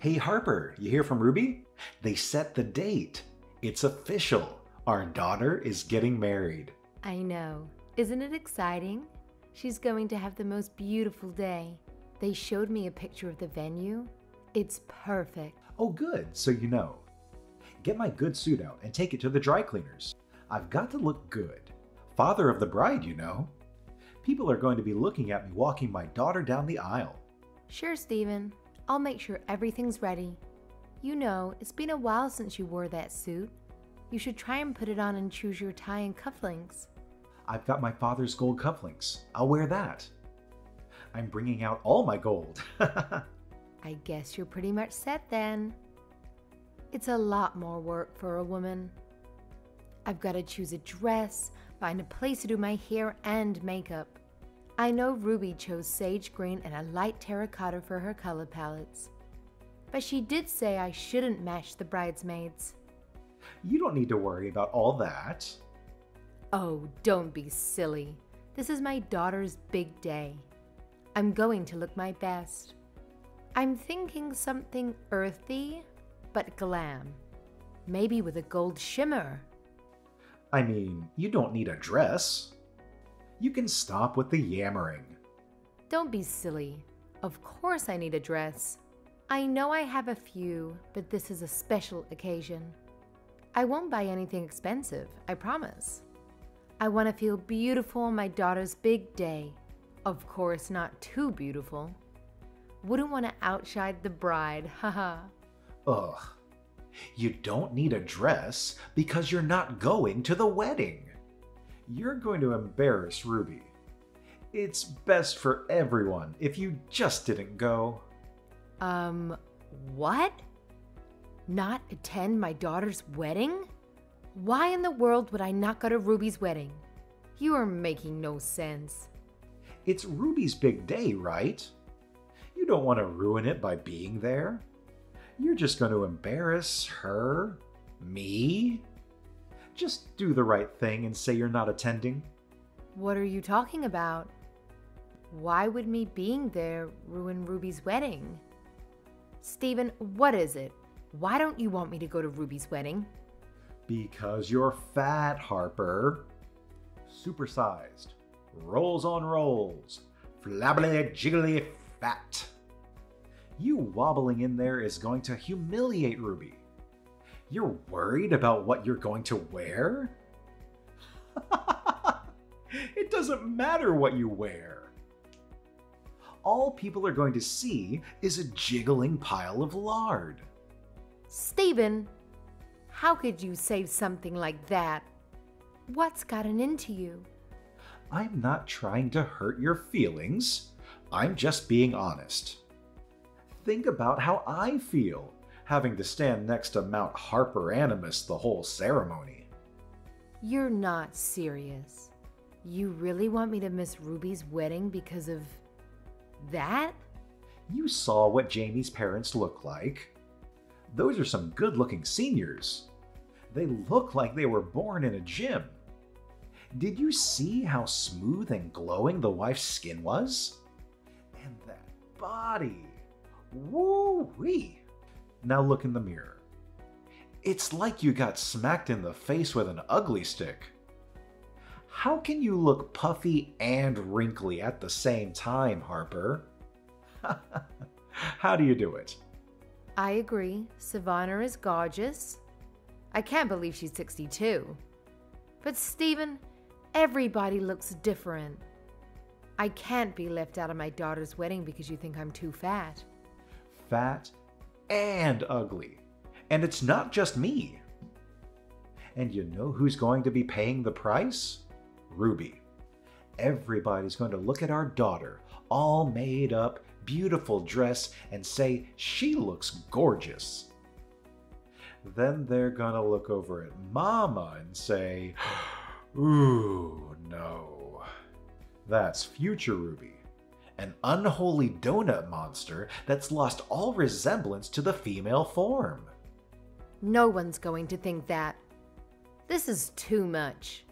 Hey Harper, you hear from Ruby? They set the date. It's official. Our daughter is getting married. I know. Isn't it exciting? She's going to have the most beautiful day. They showed me a picture of the venue. It's perfect. Oh good, so you know. Get my good suit out and take it to the dry cleaners. I've got to look good. Father of the bride, you know. People are going to be looking at me walking my daughter down the aisle. Sure, Stephen. I'll make sure everything's ready. You know, it's been a while since you wore that suit. You should try and put it on and choose your tie and cufflinks. I've got my father's gold cufflinks. I'll wear that. I'm bringing out all my gold. I guess you're pretty much set then. It's a lot more work for a woman. I've got to choose a dress, find a place to do my hair and makeup. I know Ruby chose sage green and a light terracotta for her color palettes. But she did say I shouldn't match the bridesmaids. You don't need to worry about all that. Oh, don't be silly. This is my daughter's big day. I'm going to look my best. I'm thinking something earthy, but glam. Maybe with a gold shimmer. I mean, you don't need a dress. You can stop with the yammering. Don't be silly. Of course I need a dress. I know I have a few, but this is a special occasion. I won't buy anything expensive, I promise. I want to feel beautiful on my daughter's big day. Of course, not too beautiful. Wouldn't want to outshine the bride, haha. Ugh. You don't need a dress because you're not going to the wedding. You're going to embarrass Ruby. It's best for everyone if you just didn't go. What? Not attend my daughter's wedding? Why in the world would I not go to Ruby's wedding? You are making no sense. It's Ruby's big day, right? You don't want to ruin it by being there. You're just going to embarrass her, me. Just do the right thing and say you're not attending. What are you talking about? Why would me being there ruin Ruby's wedding? Stephen, what is it? Why don't you want me to go to Ruby's wedding? Because you're fat, Harper. Supersized. Rolls on rolls. Flabbily jiggly fat. You wobbling in there is going to humiliate Ruby. You're worried about what you're going to wear? It doesn't matter what you wear. All people are going to see is a jiggling pile of lard. Stephen, how could you say something like that? What's gotten into you? I'm not trying to hurt your feelings. I'm just being honest. Think about how I feel, having to stand next to Mount Harper Animus the whole ceremony. You're not serious. You really want me to miss Ruby's wedding because of that? You saw what Jamie's parents look like. Those are some good-looking seniors. They look like they were born in a gym. Did you see how smooth and glowing the wife's skin was? And that body! Woo-wee! Now look in the mirror. It's like you got smacked in the face with an ugly stick. How can you look puffy and wrinkly at the same time, Harper? How do you do it? I agree. Savannah is gorgeous. I can't believe she's 62. But Stephen, everybody looks different. I can't be left out of my daughter's wedding because you think I'm too fat. Fat and ugly. And it's not just me. And you know who's going to be paying the price? Ruby. Everybody's going to look at our daughter, all made up, beautiful dress, and say she looks gorgeous. Then they're gonna look over at Mama and say, ooh, no. That's future Ruby. An unholy donut monster that's lost all resemblance to the female form. No one's going to think that. This is too much.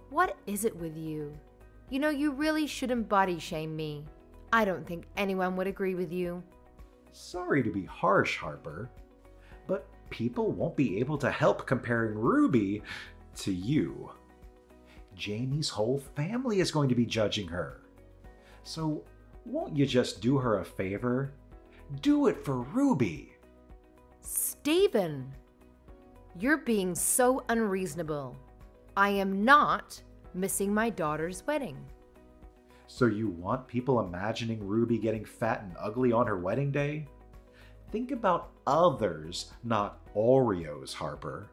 What is it with you? You know, you really shouldn't body shame me. I don't think anyone would agree with you. Sorry to be harsh, Harper, but people won't be able to help comparing Ruby to you. Jamie's whole family is going to be judging her. So won't you just do her a favor? Do it for Ruby. Stephen, you're being so unreasonable. I am not missing my daughter's wedding. So you want people imagining Ruby getting fat and ugly on her wedding day? Think about others, not Oreos, Harper.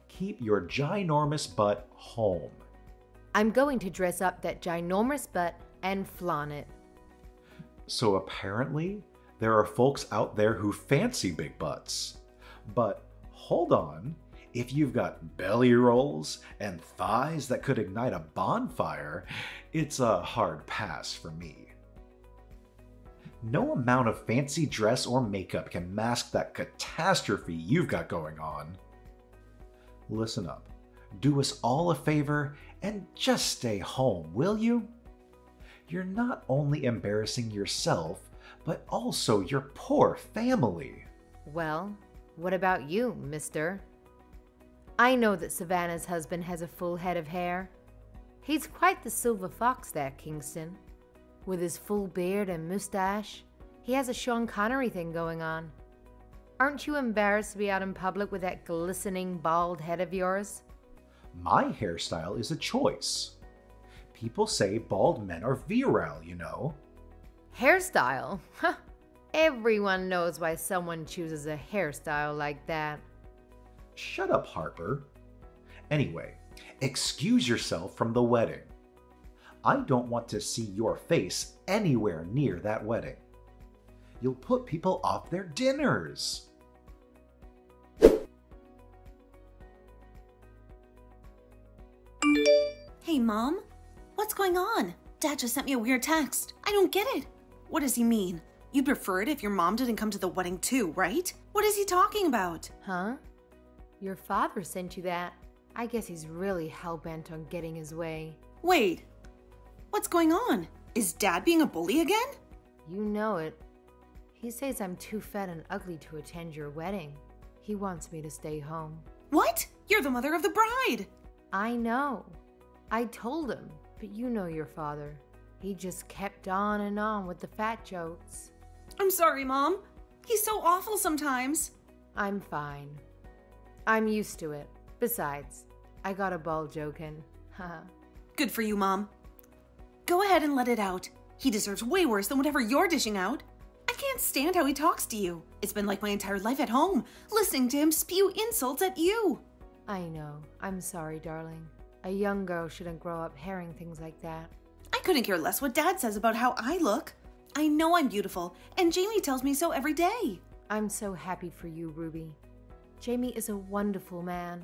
Keep your ginormous butt home. I'm going to dress up that ginormous butt and flaunt it. So apparently, there are folks out there who fancy big butts. But hold on, if you've got belly rolls and thighs that could ignite a bonfire, it's a hard pass for me. No amount of fancy dress or makeup can mask that catastrophe you've got going on. Listen up. Do us all a favor and just stay home, will you? You're not only embarrassing yourself, but also your poor family. Well, what about you, mister? I know that Savannah's husband has a full head of hair. He's quite the silver fox there, Kingston. With his full beard and mustache, he has a Sean Connery thing going on. Aren't you embarrassed to be out in public with that glistening bald head of yours? My hairstyle is a choice. People say bald men are virile, you know. Hairstyle? Huh. Everyone knows why someone chooses a hairstyle like that. Shut up, Harper. Anyway, excuse yourself from the wedding. I don't want to see your face anywhere near that wedding. You'll put people off their dinners. Hey, Mom. What's going on? Dad just sent me a weird text. I don't get it. What does he mean? You'd prefer it if your mom didn't come to the wedding too, right? What is he talking about? Huh? Your father sent you that. I guess he's really hell-bent on getting his way. Wait. What's going on? Is Dad being a bully again? You know it. He says I'm too fat and ugly to attend your wedding. He wants me to stay home. What? You're the mother of the bride. I know. I told him, but you know your father. He just kept on and on with the fat jokes. I'm sorry, Mom. He's so awful sometimes. I'm fine. I'm used to it. Besides, I got a ball joking. Haha. Good for you, Mom. Go ahead and let it out. He deserves way worse than whatever you're dishing out. I can't stand how he talks to you. It's been like my entire life at home, listening to him spew insults at you. I know. I'm sorry, darling. A young girl shouldn't grow up hearing things like that. I couldn't care less what Dad says about how I look. I know I'm beautiful, and Jamie tells me so every day. I'm so happy for you, Ruby. Jamie is a wonderful man.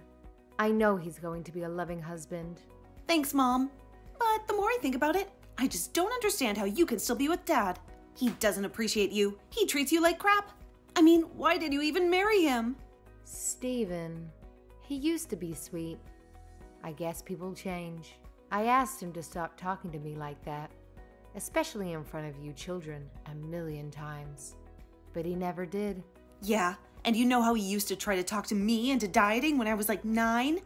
I know he's going to be a loving husband. Thanks, Mom. But the more I think about it, I just don't understand how you can still be with Dad. He doesn't appreciate you. He treats you like crap. I mean, why did you even marry him? Stephen, he used to be sweet. I guess people change. I asked him to stop talking to me like that, especially in front of you children, 1,000,000 times. But he never did. Yeah, and you know how he used to try to talk to me into dieting when I was like 9?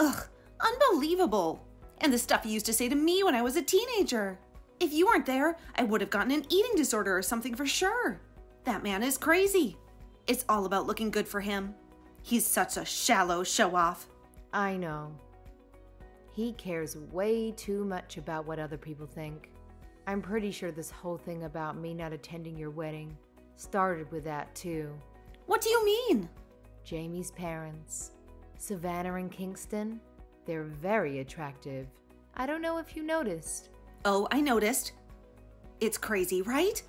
Ugh, unbelievable. And the stuff he used to say to me when I was a teenager. If you weren't there, I would have gotten an eating disorder or something for sure. That man is crazy. It's all about looking good for him. He's such a shallow show-off. I know. He cares way too much about what other people think. I'm pretty sure this whole thing about me not attending your wedding started with that too. What do you mean? Jamie's parents, Savannah and Kingston, they're very attractive. I don't know if you noticed. Oh, I noticed. It's crazy, right?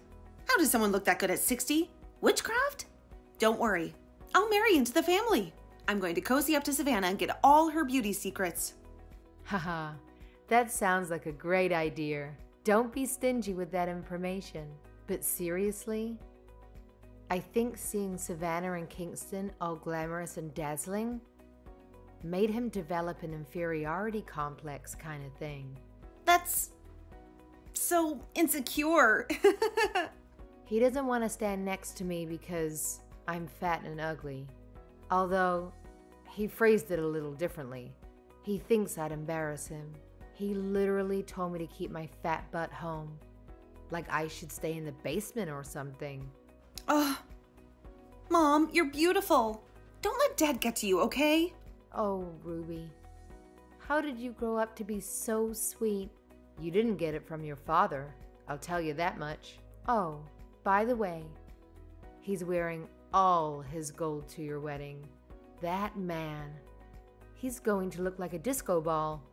How does someone look that good at 60? Witchcraft? Don't worry. I'll marry into the family. I'm going to cozy up to Savannah and get all her beauty secrets. Haha, that sounds like a great idea. Don't be stingy with that information. But seriously, I think seeing Savannah and Kingston all glamorous and dazzling made him develop an inferiority complex kind of thing. That's so insecure. He doesn't want to stand next to me because I'm fat and ugly. Although, he phrased it a little differently. He thinks I'd embarrass him. He literally told me to keep my fat butt home. Like I should stay in the basement or something. Ugh. Mom, you're beautiful. Don't let Dad get to you, okay? Oh, Ruby. How did you grow up to be so sweet? You didn't get it from your father, I'll tell you that much. Oh, by the way, he's wearing all his gold to your wedding. That man. He's going to look like a disco ball.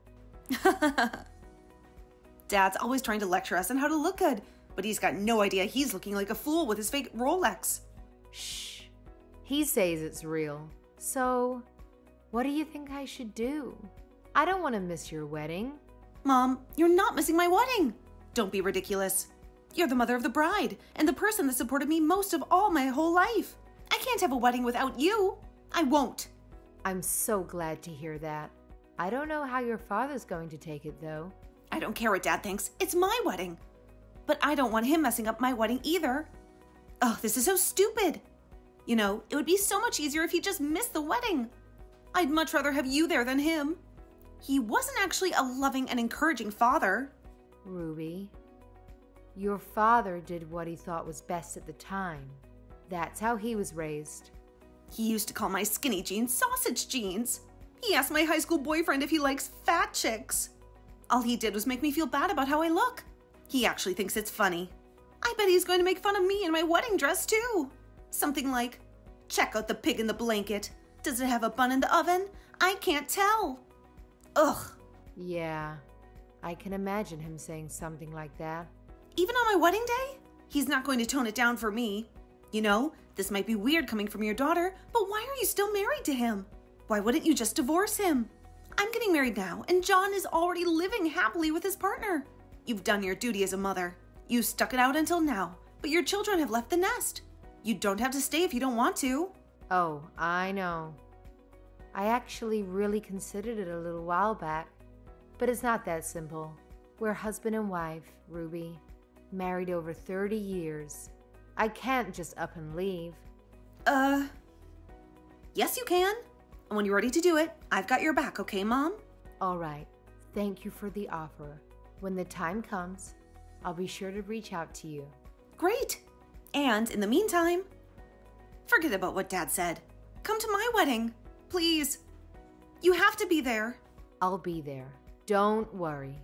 Dad's always trying to lecture us on how to look good, but he's got no idea he's looking like a fool with his fake Rolex. Shh. He says it's real. So, what do you think I should do? I don't want to miss your wedding. Mom, you're not missing my wedding. Don't be ridiculous. You're the mother of the bride and the person that supported me most of all my whole life. I can't have a wedding without you. I won't. I'm so glad to hear that. I don't know how your father's going to take it, though. I don't care what Dad thinks. It's my wedding. But I don't want him messing up my wedding either. Oh, this is so stupid. You know, it would be so much easier if he just missed the wedding. I'd much rather have you there than him. He wasn't actually a loving and encouraging father. Ruby, your father did what he thought was best at the time. That's how he was raised. He used to call my skinny jeans sausage jeans. He asked my high school boyfriend if he likes fat chicks. All he did was make me feel bad about how I look. He actually thinks it's funny. I bet he's going to make fun of me in my wedding dress too. Something like, check out the pig in the blanket. Does it have a bun in the oven? I can't tell. Ugh. Yeah, I can imagine him saying something like that. Even on my wedding day? He's not going to tone it down for me. You know, this might be weird coming from your daughter, but why are you still married to him? Why wouldn't you just divorce him? I'm getting married now, and John is already living happily with his partner. You've done your duty as a mother. You stuck it out until now, but your children have left the nest. You don't have to stay if you don't want to. Oh, I know. I actually really considered it a little while back, but it's not that simple. We're husband and wife, Ruby, married over 30 years. I can't just up and leave. Yes you can. And when you're ready to do it, I've got your back, okay, Mom? All right. Thank you for the offer. When the time comes, I'll be sure to reach out to you. Great. And in the meantime, forget about what Dad said. Come to my wedding, please. You have to be there. I'll be there. Don't worry.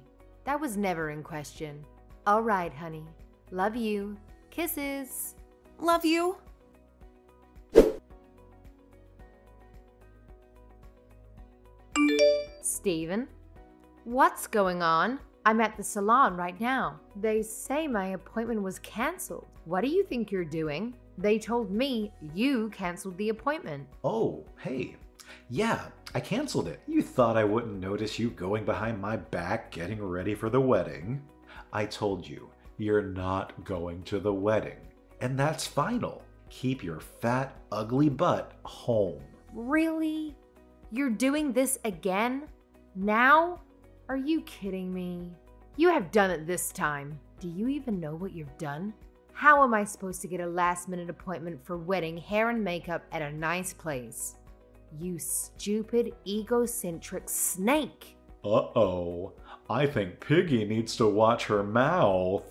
That was never in question. All right, honey. Love you. Kisses. Love you. Steven? What's going on? I'm at the salon right now. They say my appointment was canceled. What do you think you're doing? They told me you canceled the appointment. Oh, hey. Yeah, I canceled it. You thought I wouldn't notice you going behind my back getting ready for the wedding. I told you, you're not going to the wedding. And that's final. Keep your fat, ugly butt home. Really? You're doing this again? Now? Are you kidding me? You have done it this time. Do you even know what you've done? How am I supposed to get a last-minute appointment for wedding hair and makeup at a nice place? You stupid, egocentric snake. Uh-oh. I think Piggy needs to watch her mouth.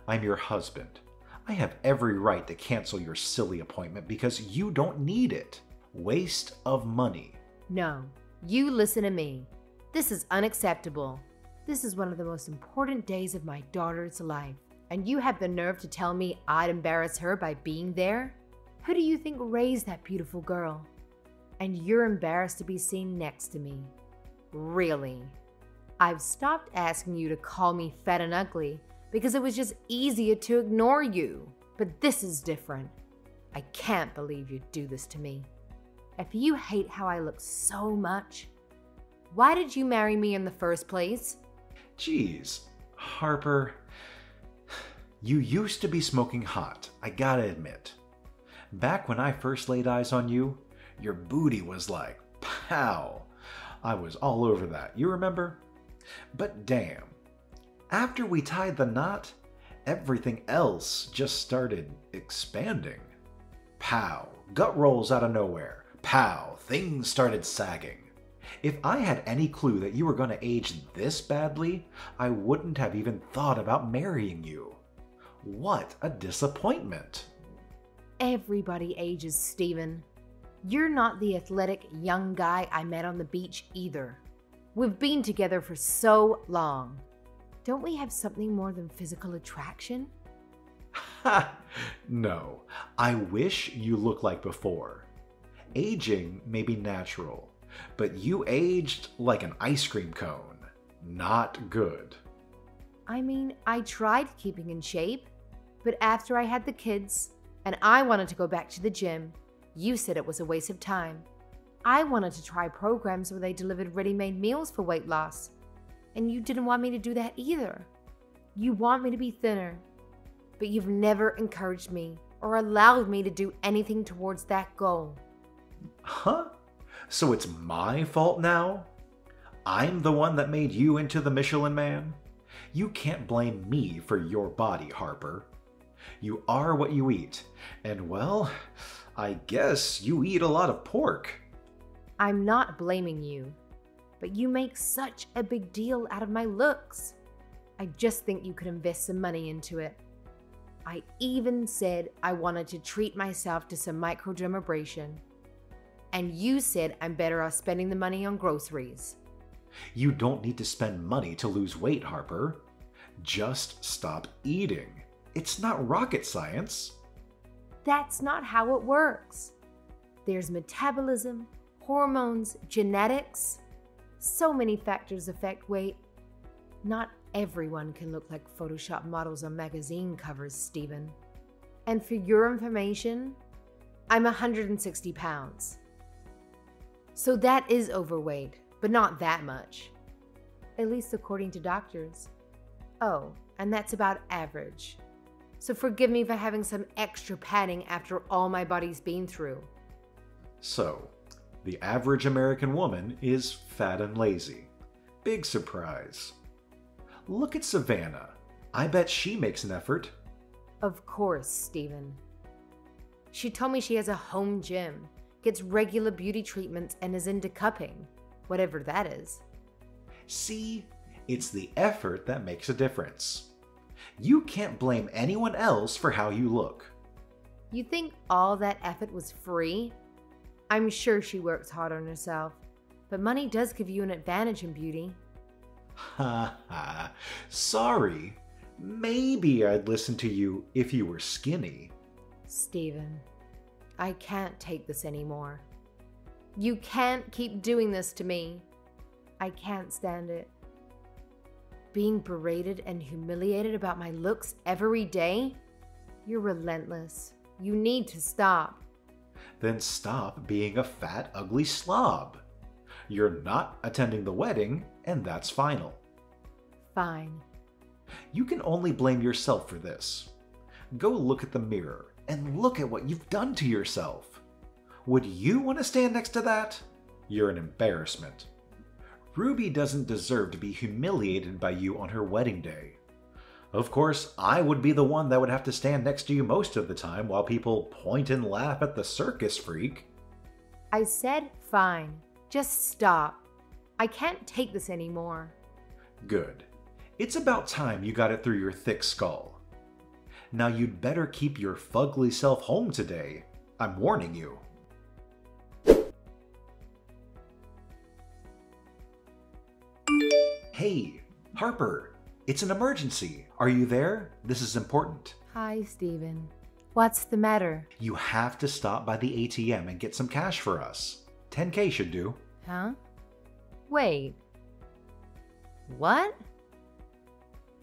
I'm your husband. I have every right to cancel your silly appointment because you don't need it. Waste of money. No, you listen to me. This is unacceptable. This is one of the most important days of my daughter's life, and you have the nerve to tell me I'd embarrass her by being there? Who do you think raised that beautiful girl? And you're embarrassed to be seen next to me. Really? I've stopped asking you to call me fat and ugly because it was just easier to ignore you. But this is different. I can't believe you'd do this to me. If you hate how I look so much, why did you marry me in the first place? Geez, Harper, you used to be smoking hot, I gotta admit. Back when I first laid eyes on you, your booty was like, pow. I was all over that, you remember? But damn, after we tied the knot, everything else just started expanding. Pow, gut rolls out of nowhere. Pow, things started sagging. If I had any clue that you were going to age this badly, I wouldn't have even thought about marrying you. What a disappointment. Everybody ages, Stephen. You're not the athletic young guy I met on the beach either. We've been together for so long. Don't we have something more than physical attraction? Ha! No, I wish you looked like before. Aging may be natural, but you aged like an ice cream cone. Not good. I mean, I tried keeping in shape, but after I had the kids and I wanted to go back to the gym, you said it was a waste of time. I wanted to try programs where they delivered ready-made meals for weight loss, and you didn't want me to do that either. You want me to be thinner, but you've never encouraged me or allowed me to do anything towards that goal. Huh? So it's my fault now? I'm the one that made you into the Michelin Man? You can't blame me for your body, Harper. You are what you eat, and well, I guess you eat a lot of pork. I'm not blaming you, but you make such a big deal out of my looks. I just think you could invest some money into it. I even said I wanted to treat myself to some microdermabrasion. And you said I'm better off spending the money on groceries. You don't need to spend money to lose weight, Harper. Just stop eating. It's not rocket science. That's not how it works. There's metabolism, hormones, genetics. So many factors affect weight. Not everyone can look like Photoshop models on magazine covers, Stephen. And for your information, I'm 160 pounds. So that is overweight, but not that much. At least according to doctors. Oh, and that's about average. So forgive me for having some extra padding after all my body's been through. So, the average American woman is fat and lazy. Big surprise. Look at Savannah. I bet she makes an effort. Of course, Stephen. She told me she has a home gym, gets regular beauty treatments, and is into cupping, whatever that is. See, it's the effort that makes a difference. You can't blame anyone else for how you look. You think all that effort was free? I'm sure she works hard on herself, but money does give you an advantage in beauty. Ha ha. Sorry. Maybe I'd listen to you if you were skinny. Stephen, I can't take this anymore. You can't keep doing this to me. I can't stand it. Being berated and humiliated about my looks every day? You're relentless. You need to stop. Then stop being a fat, ugly slob. You're not attending the wedding, and that's final. Fine. You can only blame yourself for this. Go look at the mirror and look at what you've done to yourself. Would you want to stand next to that? You're an embarrassment. Ruby doesn't deserve to be humiliated by you on her wedding day. Of course, I would be the one that would have to stand next to you most of the time while people point and laugh at the circus freak. I said fine. Just stop. I can't take this anymore. Good. It's about time you got it through your thick skull. Now you'd better keep your fugly self home today. I'm warning you. Hey, Harper, it's an emergency. Are you there? This is important. Hi, Stephen. What's the matter? You have to stop by the ATM and get some cash for us. 10K should do. Huh? Wait. What?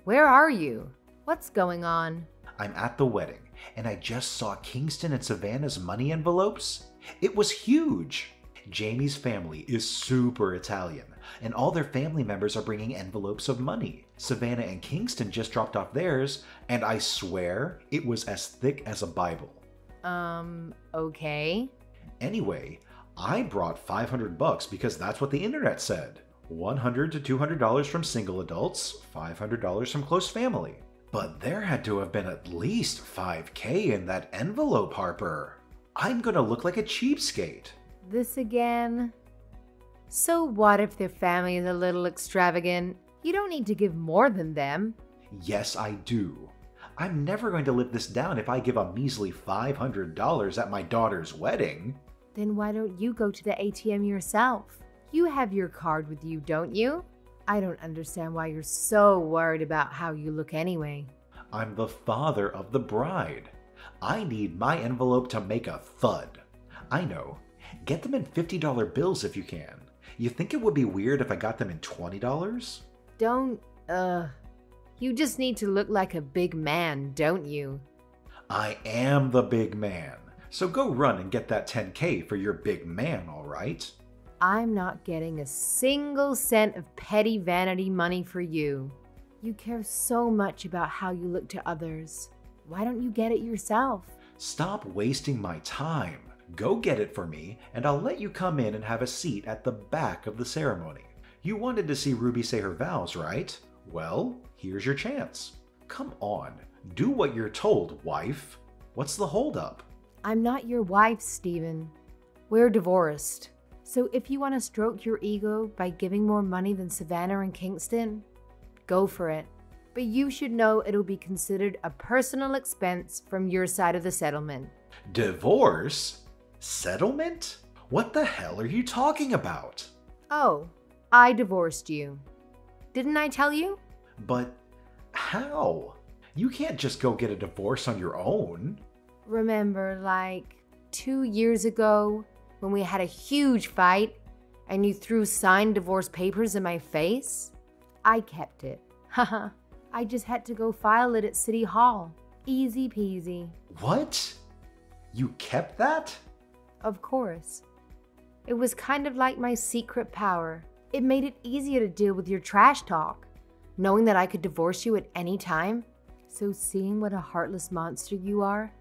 Where are you? What's going on? I'm at the wedding, and I just saw Kingston and Savannah's money envelopes. It was huge. Jamie's family is super Italian, and all their family members are bringing envelopes of money. Savannah and Kingston just dropped off theirs, and I swear it was as thick as a Bible. Okay. Anyway, I brought $500 because that's what the internet said. $100 to $200 from single adults, $500 from close family. But there had to have been at least $5,000 in that envelope, Harper. I'm gonna look like a cheapskate. This again? So what if their family is a little extravagant? You don't need to give more than them. Yes, I do. I'm never going to live this down if I give a measly $500 at my daughter's wedding. Then why don't you go to the ATM yourself? You have your card with you, don't you? I don't understand why you're so worried about how you look anyway. I'm the father of the bride. I need my envelope to make a thud. I know. Get them in $50 bills if you can. You think it would be weird if I got them in $20? Don't, You just need to look like a big man, don't you? I am the big man. So go run and get that $10,000 for your big man, all right? I'm not getting a single cent of petty vanity money for you. You care so much about how you look to others. Why don't you get it yourself? Stop wasting my time. Go get it for me, and I'll let you come in and have a seat at the back of the ceremony. You wanted to see Ruby say her vows, right? Well, here's your chance. Come on, do what you're told, wife. What's the holdup? I'm not your wife, Stephen. We're divorced. So if you want to stroke your ego by giving more money than Savannah and Kingston, go for it. But you should know it'll be considered a personal expense from your side of the settlement. Divorce? Settlement? What the hell are you talking about? Oh, I divorced you. Didn't I tell you? But how? You can't just go get a divorce on your own. Remember, like 2 years ago when we had a huge fight and you threw signed divorce papers in my face? I kept it. Haha. I just had to go file it at City Hall. Easy peasy. What? You kept that? Of course. It was kind of like my secret power. It made it easier to deal with your trash talk, knowing that I could divorce you at any time. So seeing what a heartless monster you are,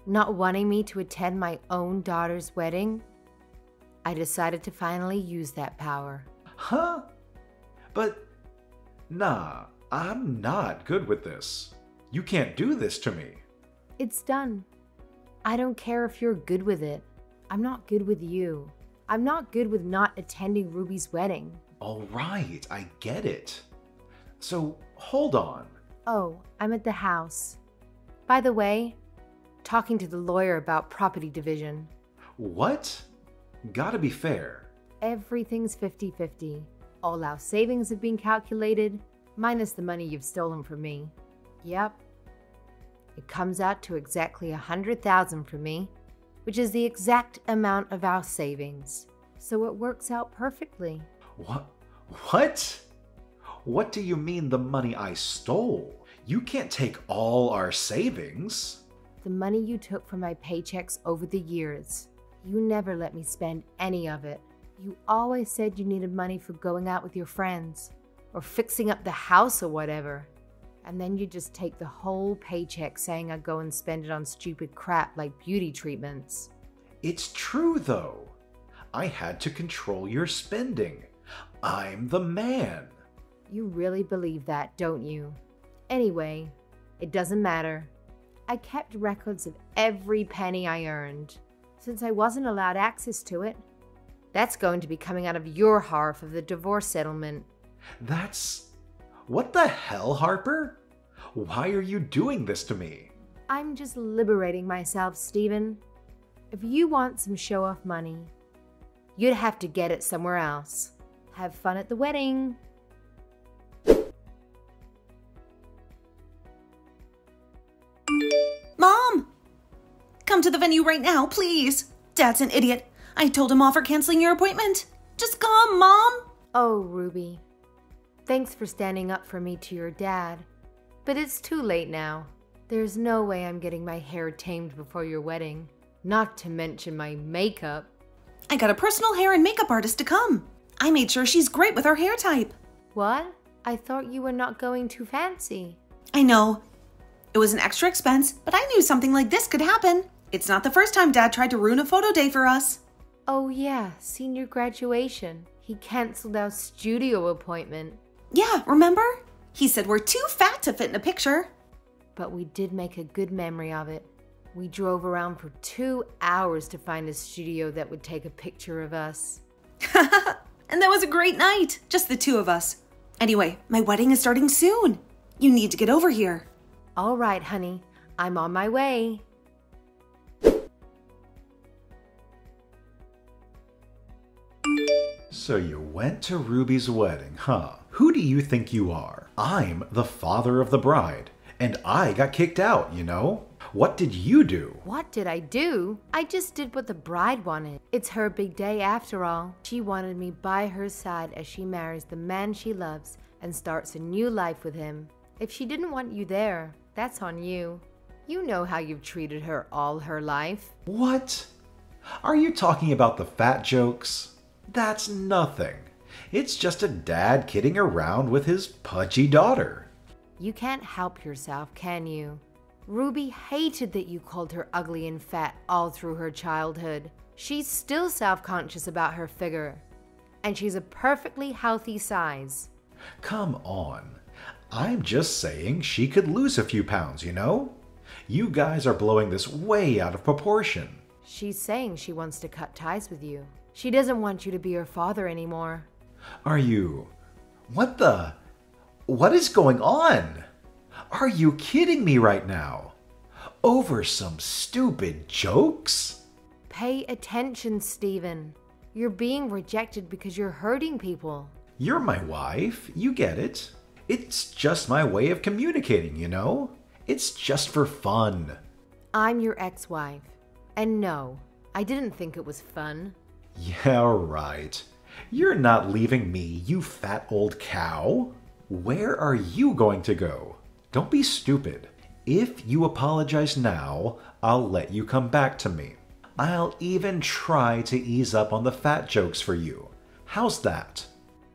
not wanting me to attend my own daughter's wedding, I decided to finally use that power. Huh? But, nah, I'm not good with this. You can't do this to me. It's done. I don't care if you're good with it. I'm not good with you. I'm not good with not attending Ruby's wedding. All right, I get it. So, hold on. Oh, I'm at the house. By the way, talking to the lawyer about property division. What? Gotta be fair. Everything's 50-50. All our savings have been calculated, minus the money you've stolen from me. Yep. It comes out to exactly $100,000 for me, which is the exact amount of our savings. So it works out perfectly. What? What do you mean the money I stole? You can't take all our savings. The money you took from my paychecks over the years. You never let me spend any of it. You always said you needed money for going out with your friends, or fixing up the house or whatever. And then you just take the whole paycheck saying I go and spend it on stupid crap like beauty treatments. It's true though. I had to control your spending. I'm the man. You really believe that, don't you? Anyway, it doesn't matter. I kept records of every penny I earned, since I wasn't allowed access to it. That's going to be coming out of your half of the divorce settlement. What the hell, Harper? Why are you doing this to me? I'm just liberating myself, Stephen. If you want some show-off money, you'd have to get it somewhere else. Have fun at the wedding. Mom! Come to the venue right now, please. Dad's an idiot. I told him off for canceling your appointment. Just come, Mom! Oh, Ruby. Thanks for standing up for me to your dad. But it's too late now. There's no way I'm getting my hair tamed before your wedding. Not to mention my makeup. I got a personal hair and makeup artist to come. I made sure she's great with her hair type. What? I thought you were not going too fancy. I know. It was an extra expense, but I knew something like this could happen. It's not the first time Dad tried to ruin a photo day for us. Oh yeah, senior graduation. He canceled our studio appointment. Yeah, remember? He said we're too fat to fit in a picture. But we did make a good memory of it. We drove around for 2 hours to find a studio that would take a picture of us. And that was a great night, just the two of us. Anyway, my wedding is starting soon. You need to get over here. All right, honey, I'm on my way. So you went to Ruby's wedding, huh? Who do you think you are? I'm the father of the bride, and I got kicked out, you know? What did you do? What did I do? I just did what the bride wanted. It's her big day after all. She wanted me by her side as she marries the man she loves and starts a new life with him. If she didn't want you there, that's on you. You know how you've treated her all her life. What? Are you talking about the fat jokes? That's nothing. It's just a dad kidding around with his pudgy daughter. You can't help yourself, can you? Ruby hated that you called her ugly and fat all through her childhood. She's still self-conscious about her figure, and she's a perfectly healthy size. Come on. I'm just saying she could lose a few pounds, you know? You guys are blowing this way out of proportion. She's saying she wants to cut ties with you. She doesn't want you to be her father anymore. Are you... What is going on? Are you kidding me right now? Over some stupid jokes? Pay attention, Stephen. You're being rejected because you're hurting people. You're my wife. You get it. It's just my way of communicating, you know? It's just for fun. I'm your ex-wife. And no, I didn't think it was fun. Yeah, right. You're not leaving me, you fat old cow. Where are you going to go? Don't be stupid. If you apologize now, I'll let you come back to me. I'll even try to ease up on the fat jokes for you. How's that?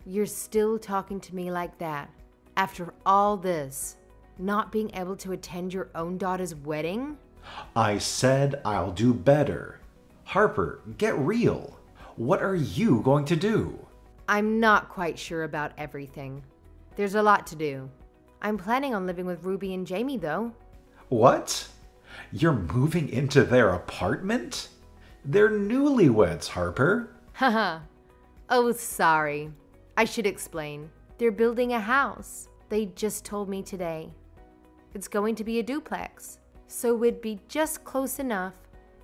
You're still talking to me like that. After all this, not being able to attend your own daughter's wedding? I said I'll do better. Harper, get real. What are you going to do? I'm not quite sure about everything. There's a lot to do. I'm planning on living with Ruby and Jamie, though. What? You're moving into their apartment? They're newlyweds, Harper. Haha. Oh, sorry. I should explain. They're building a house. They just told me today. It's going to be a duplex, so we'd be just close enough,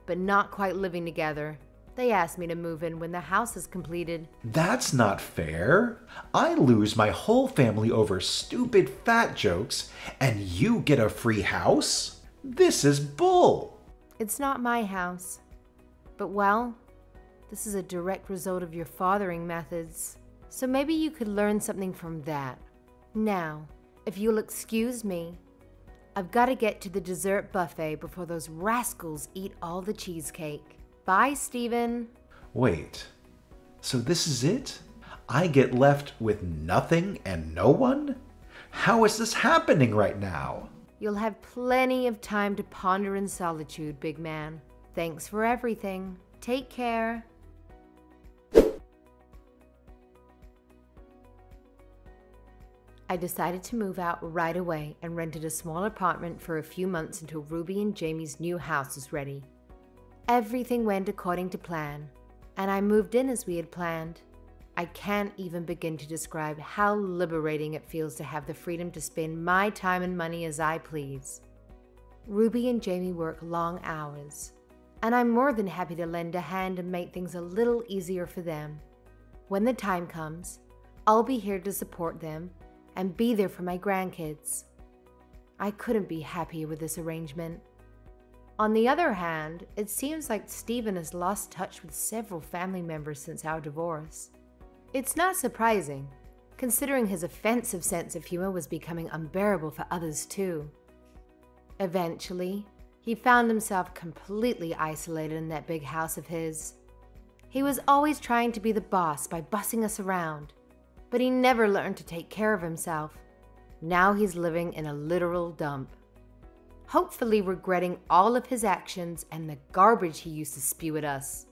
but not quite living together. They asked me to move in when the house is completed. That's not fair. I lose my whole family over stupid fat jokes, and you get a free house? This is bull. It's not my house. But well, this is a direct result of your fathering methods. So maybe you could learn something from that. Now, if you'll excuse me, I've got to get to the dessert buffet before those rascals eat all the cheesecake. Bye, Stephen. Wait, so this is it? I get left with nothing and no one? How is this happening right now? You'll have plenty of time to ponder in solitude, big man. Thanks for everything. Take care. I decided to move out right away and rented a small apartment for a few months until Ruby and Jamie's new house was ready. Everything went according to plan, and I moved in as we had planned. I can't even begin to describe how liberating it feels to have the freedom to spend my time and money as I please. Ruby and Jamie work long hours, and I'm more than happy to lend a hand and make things a little easier for them. When the time comes, I'll be here to support them and be there for my grandkids. I couldn't be happier with this arrangement. On the other hand, it seems like Stephen has lost touch with several family members since our divorce. It's not surprising, considering his offensive sense of humor was becoming unbearable for others too. Eventually, he found himself completely isolated in that big house of his. He was always trying to be the boss by bossing us around, but he never learned to take care of himself. Now he's living in a literal dump, hopefully regretting all of his actions and the garbage he used to spew at us.